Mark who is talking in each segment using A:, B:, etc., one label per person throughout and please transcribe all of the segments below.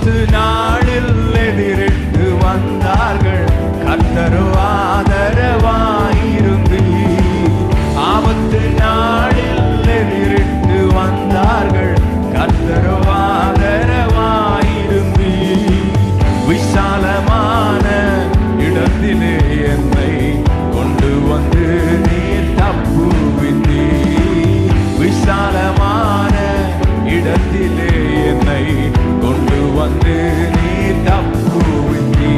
A: ஆபத்து நாளில் எதிரிட்டு வந்தார்கள், கர்த்தரோ ஆதரவாயிருந்து. ஆபத்து நாளில் எதிரிட்டு வந்தார்கள், கர்த்தரோ ஆதரவாயிருந்து. விசாலமான இடத்திலே என்னை கொண்டு வந்து நீர் தப்புவித்தீ. விசாலமான இடத்திலே என்னை கொண்டு வந்து நீர் தப்புவித்தீ.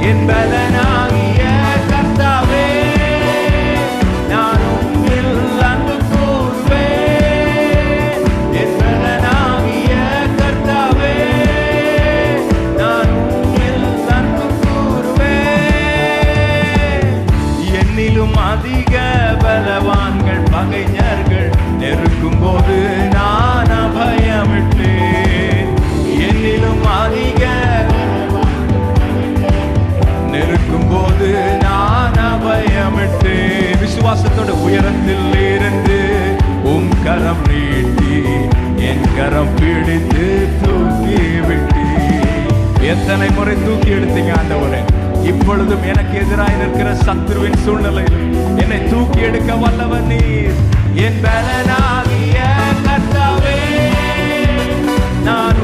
A: என் பலனாகிய கர்த்தாவே, நான் உம்மில் அன்பு கூர்வேன். என் பலனாகிய கர்த்தாவே, நான் உம்மில் அன்பு கூர்வேன். என்னிலும் அதிக பலவான்கள் பகைஞர்கள் நெருக்கும் போது நான் அபயமிட்டேன். என்னிலும் அதிக நெருக்கும் போது நான் அபயமிட்டேன். விசுவாசத்தோட உயரத்தில் இருந்து உம் கரம் நீட்டி என் கரம் பிடித்து தூக்கி விட்டி. எத்தனை முறை தூக்கி எடுத்தீங்க ஆண்டவரே? இப்பொழுதும் எனக்கு எதிராக இருக்கிற சத்துருவின் சூழ்நிலையில் என்னை தூக்கி எடுக்க வல்லவர் நீர். என் பலனாகிய கர்த்தாவே, நான்